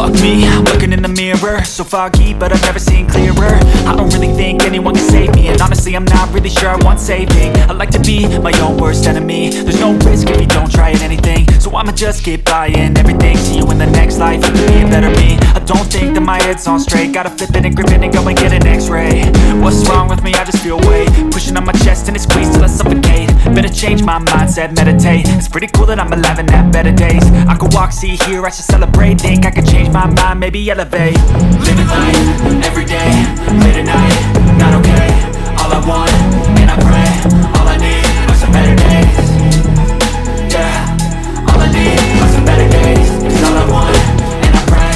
Fuck me, I'm looking in the mirror. So foggy, but I've never seen clearer. I don't really think anyone can save me, and honestly I'm not really sure I want saving. I like to be my own worst enemy. There's no risk if you don't try at anything, so I'ma just keep buying everything. See you in the next life, you can be a better me. I don't think that my head's on straight. Gotta flip it and grip it and go and get an x-ray. What's wrong with me? I just feel weight pushing on my chest and it squeezes till I suffocate. Better change my mindset, meditate. It's pretty cool that I'm alive and have better days. I could walk, see, hear, I should celebrate. Think I could change my mind, maybe elevate. Living life, everyday, late at night, not okay. All I want, and I pray, all I need are some better days. Yeah, all I need are some better days. It's all I want, and I pray,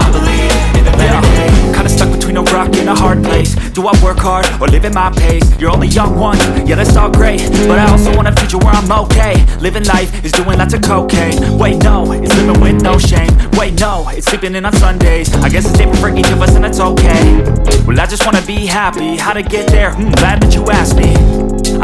I believe in the better days. Kinda stuck between a rock and a hard place. Do I work hard or live at my pace? You're only young once, yeah that's all great, but I also want a future where I'm okay. Living life is doing lots of cocaine. Wait no, it's living with no shame. Wait no, it's sleeping in on Sundays. I guess it's different for each of us and that's okay. Well I just wanna be happy. How to get there? Glad that you asked me.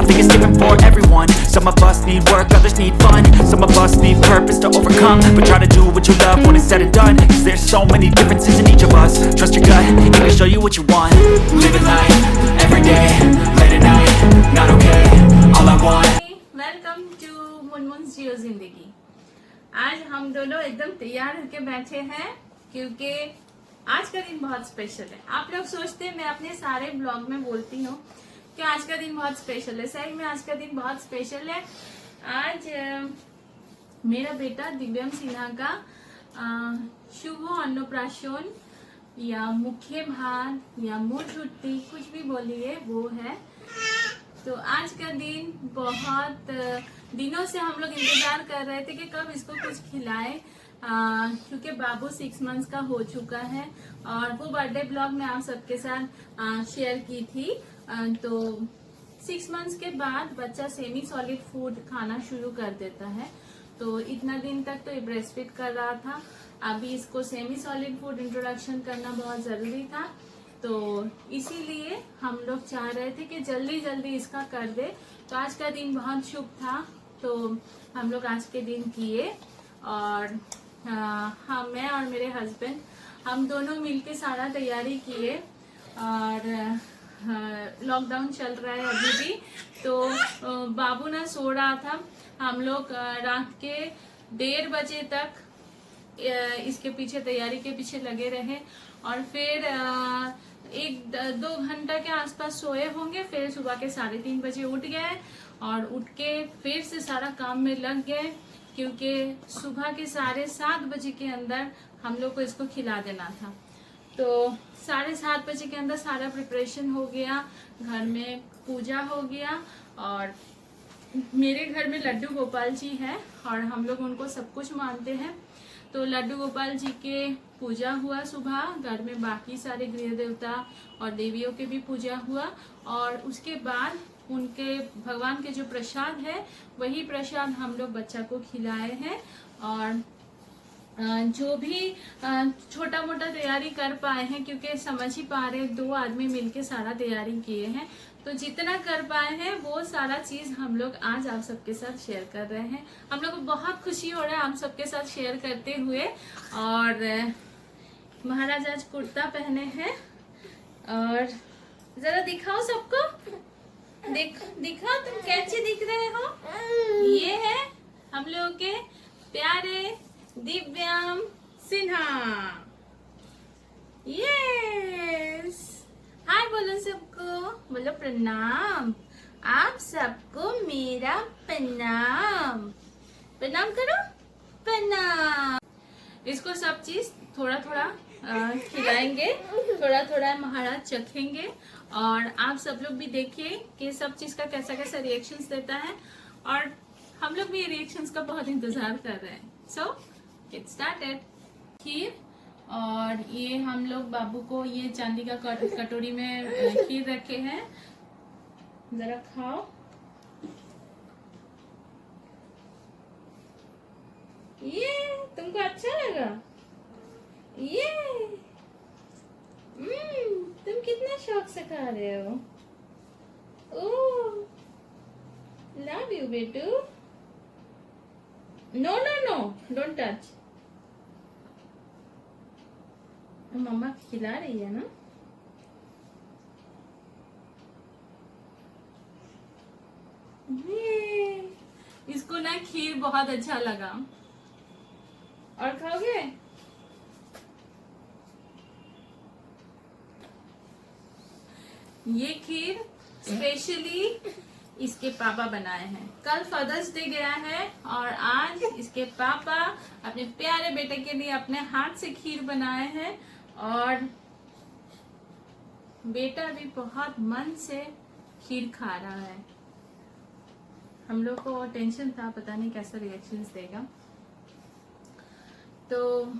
I think it's different for everyone. Some of us need work, others need fun. Some of us need purpose to overcome. But try to do what you love when it's said and done, cause there's so many differences in each of us. Trust your gut, it can show you what you want. Living life, everyday, late at night, not okay. All I want. Welcome to Munmun's जियो जिंदगी। आज हम दोनों एकदम तैयार होकर बैठे हैं क्योंकि आज का दिन बहुत स्पेशल है। आप लोग सोचते हैं मैं अपने सारे ब्लॉग में बोलती हूँ कि आज का दिन बहुत स्पेशल है। सही में आज का दिन बहुत स्पेशल है। आज मेरा बेटा दिव्यम सिन्हा का शुभ अन्नप्राशन या मुख्य भात या मुंह छुट्टी कुछ भी बोलिए वो है। तो आज का दिन बहुत दिनों से हम लोग इंतजार कर रहे थे कि कब इसको कुछ खिलाए, क्योंकि बाबू 6 मंथ्स का हो चुका है और वो बर्थडे ब्लॉग में आप सबके साथ शेयर की थी। तो 6 मंथ्स के बाद बच्चा सेमी सॉलिड फूड खाना शुरू कर देता है। तो इतना दिन तक तो ये ब्रेस्ट फीड कर रहा था, अभी इसको सेमी सॉलिड फूड इंट्रोडक्शन करना बहुत जरूरी था। तो इसीलिए हम लोग चाह रहे थे कि जल्दी जल्दी इसका कर दे। तो आज का दिन बहुत शुभ था, तो हम लोग आज के दिन किए और हम मैं और मेरे हस्बैंड हम दोनों मिलके सारा तैयारी किए। और लॉकडाउन चल रहा है अभी भी, तो बाबू ना सो रहा था। हम लोग रात के 1:30 बजे तक इसके पीछे तैयारी के पीछे लगे रहे और फिर 1-2 घंटा के आसपास सोए होंगे। फिर सुबह के 3:30 बजे उठ गए और उठ के फिर से सारा काम में लग गए, क्योंकि सुबह के 7:30 बजे के अंदर हम लोग को इसको खिला देना था। तो 7:30 बजे के अंदर सारा प्रिपरेशन हो गया, घर में पूजा हो गया। और मेरे घर में लड्डू गोपाल जी है और हम लोग उनको सब कुछ मानते हैं। तो लड्डू गोपाल जी के पूजा हुआ सुबह, घर में बाकी सारे गृह देवता और देवियों के भी पूजा हुआ और उसके बाद उनके भगवान के जो प्रसाद है वही प्रसाद हम लोग बच्चा को खिलाए हैं। और जो भी छोटा मोटा तैयारी कर पाए हैं, क्योंकि समझ ही पा रहे 2 आदमी मिलके सारा तैयारी किए हैं, तो जितना कर पाए हैं वो सारा चीज हम लोग आज आप सबके साथ शेयर कर रहे हैं। हम लोग को बहुत खुशी हो रहा है आप सबके साथ शेयर करते हुए। और महाराज आज कुर्ता पहने हैं और जरा दिखाओ सबको, दिखाओ तुम कैसे दिख रहे हो। ये है हम लोगों के प्यारे दिव्यम सिन्हा। यस, हाय बोलो सबको, बोलो प्रणाम। आप सबको मेरा प्रणाम, प्रणाम करो, प्रणाम। इसको सब चीज थोड़ा थोड़ा खिलाएंगे, थोड़ा थोड़ा महाराज चखेंगे और आप सब लोग भी देखिए कि सब चीज का कैसा कैसा रिएक्शंस देता है। और हम लोग भी रिएक्शंस का बहुत इंतजार कर रहे हैं। सो गेट स्टार्टेड। खीर, और ये हम लोग बाबू को ये चांदी का कटोरी में खीर रखे हैं, जरा खाओ। ये तुमको अच्छा लगा? ये तुम कितना शौक से खा रहे हो। ओह, लव यू बेटू। No no no, don't touch. मम्मा खिला रही है ना। ये, इसको ना खीर बहुत अच्छा लगा। और खाओगे? ये खीर स्पेशली इसके पापा बनाए हैं। कल फादर्स डे गया है और आज इसके पापा अपने प्यारे बेटे के लिए अपने हाथ से खीर बनाए हैं और बेटा भी बहुत मन से खीर खा रहा है। हम लोग को टेंशन था, पता नहीं कैसा रिएक्शंस देगा। तो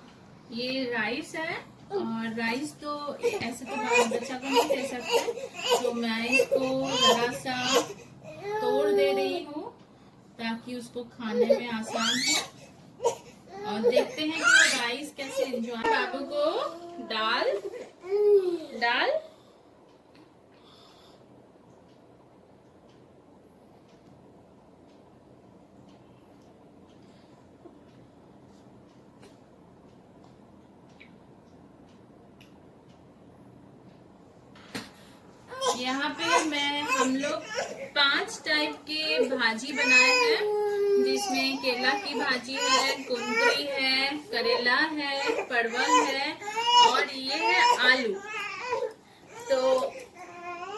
ये राइस है और राइस तो ऐसे तो बच्चा को नहीं दे सकते, तो मैं इसको जरा सा तोड़ दे रही हूँ ताकि उसको खाने में आसान हो। और देखते हैं कि वो राइस कैसे एंजॉय। बाबू को दाल दाल यहाँ पे हम लोग 5 टाइप के भाजी बनाए हैं, जिसमें केला की भाजी है, कुंदरी है, करेला है, परवल है और ये है आलू। तो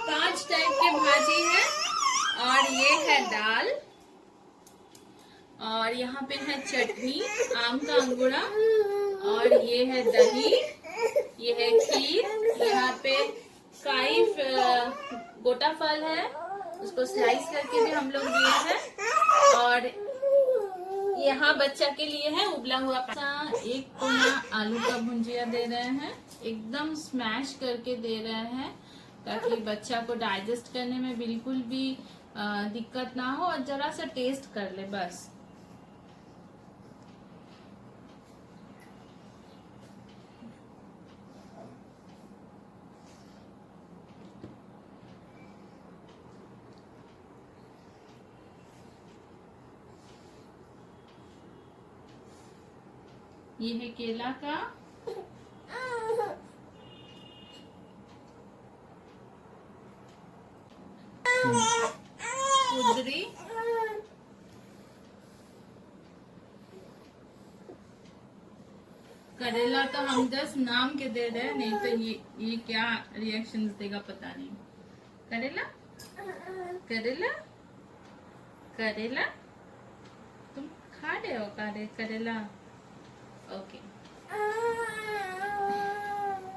5 टाइप के भाजी है और ये है दाल और यहाँ पे है चटनी, आम का अंगूरा और ये है दही, ये है खीर, यहाँ पे काई गोटा फल है, उसको स्लाइस करके भी हम लोग दिए हैं और यहाँ बच्चा के लिए है उबला हुआ एक कोना आलू का भुंजिया दे रहे हैं, एकदम स्मैश करके दे रहे हैं ताकि बच्चा को डाइजेस्ट करने में बिल्कुल भी दिक्कत ना हो और जरा सा टेस्ट कर ले बस। ये है केला का, कुंदरी, करेला तो हम 10 नाम के दे रहे हैं, नहीं तो ये क्या रिएक्शंस देगा पता नहीं। करेला करेला करेला तुम खा रहे हो करेला? ओके।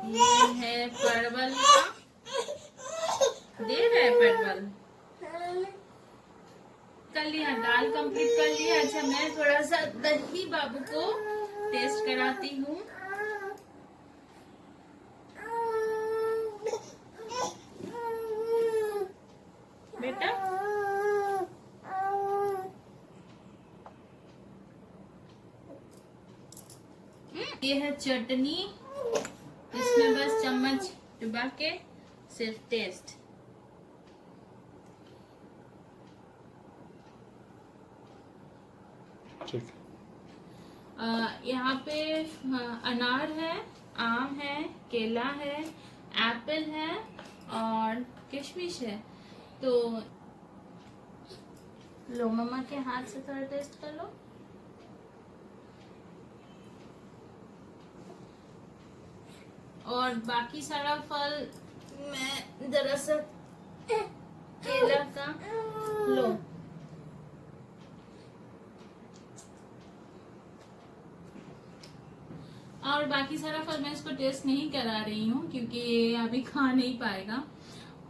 ये है परवल का, दे रहे हैं परवल। कर लिया, दाल कंप्लीट कर लिया। अच्छा मैं थोड़ा सा दही बाबू को टेस्ट कराती हूँ। बेटा ये है चटनी, इसमें बस चम्मच डुबा के सिर्फ टेस्ट। यहाँ पे अनार है, आम है, केला है, एप्पल है और किशमिश है। तो लो मम्मा के हाथ से थोड़ा टेस्ट कर लो। और बाकी सारा फल मैं जरा सा केला का लो। और बाकी सारा फल मैं इसको टेस्ट नहीं करा रही हूँ क्योंकि ये अभी खा नहीं पाएगा।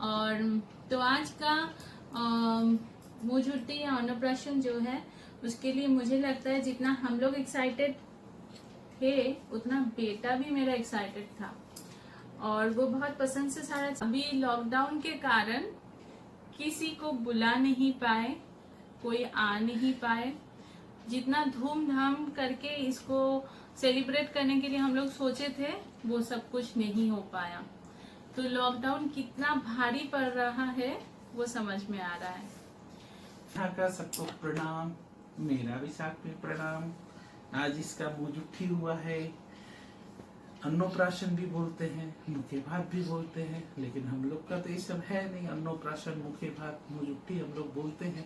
और तो आज का मुझुर्ती या अन्नप्राशन जो है उसके लिए मुझे लगता है जितना हम लोग एक्साइटेड थे उतना बेटा भी मेरा एक्साइटेड था और वो बहुत पसंद से सारा। अभी लॉकडाउन के कारण किसी को बुला नहीं पाए, कोई आ नहीं पाए। जितना धूमधाम करके इसको सेलिब्रेट करने के लिए हम लोग सोचे थे वो सब कुछ नहीं हो पाया। तो लॉकडाउन कितना भारी पड़ रहा है वो समझ में आ रहा है। यहाँ का सबको प्रणाम, मेरा भी साथ में प्रणाम। आज इसका मुझुट्ठी हुआ है। अन्नप्राशन भी बोलते हैं, मुखे भात भी बोलते हैं, लेकिन हम लोग का तो ये सब है नहीं। अन्नप्राशन, मुखे भात, मुजुट्टी हम लोग बोलते हैं।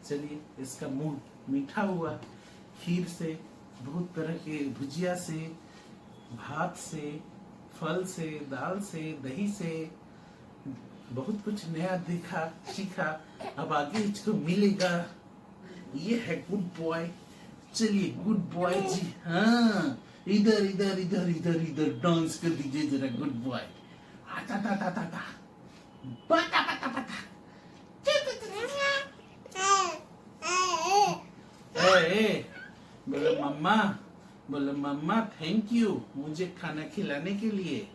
चलिए, इसका मुंह मीठा हुआ, खीर से, बहुत तरह के भुजिया से, भात से, फल से, दाल से, दही से, बहुत कुछ नया देखा, सीखा। अब आगे इसको मिलेगा। ये है गुड बॉय। चलिए गुड बॉय जी, हाँ, इधर इधर इधर इधर इधर डांस कर दीजिए जरा गुड बॉय। आता ता ता ता ता बता बता बता। ए, बोलो मम्मा थैंक यू मुझे खाना खिलाने के लिए।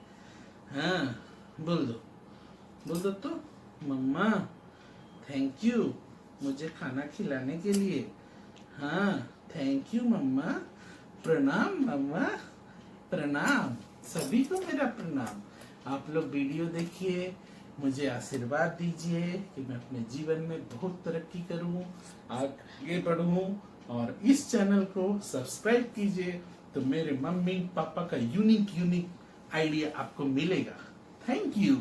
हाँ, बोल दो तो, मम्मा थैंक यू मुझे खाना खिलाने के लिए। हाँ, थैंक यू मम्मा। प्रणाम मम्मा, प्रणाम। सभी को मेरा प्रणाम। आप लोग वीडियो देखिए, मुझे आशीर्वाद दीजिए कि मैं अपने जीवन में बहुत तरक्की करूं, आगे बढ़ूं, और इस चैनल को सब्सक्राइब कीजिए तो मेरे मम्मी पापा का यूनिक आइडिया आपको मिलेगा। Thank you.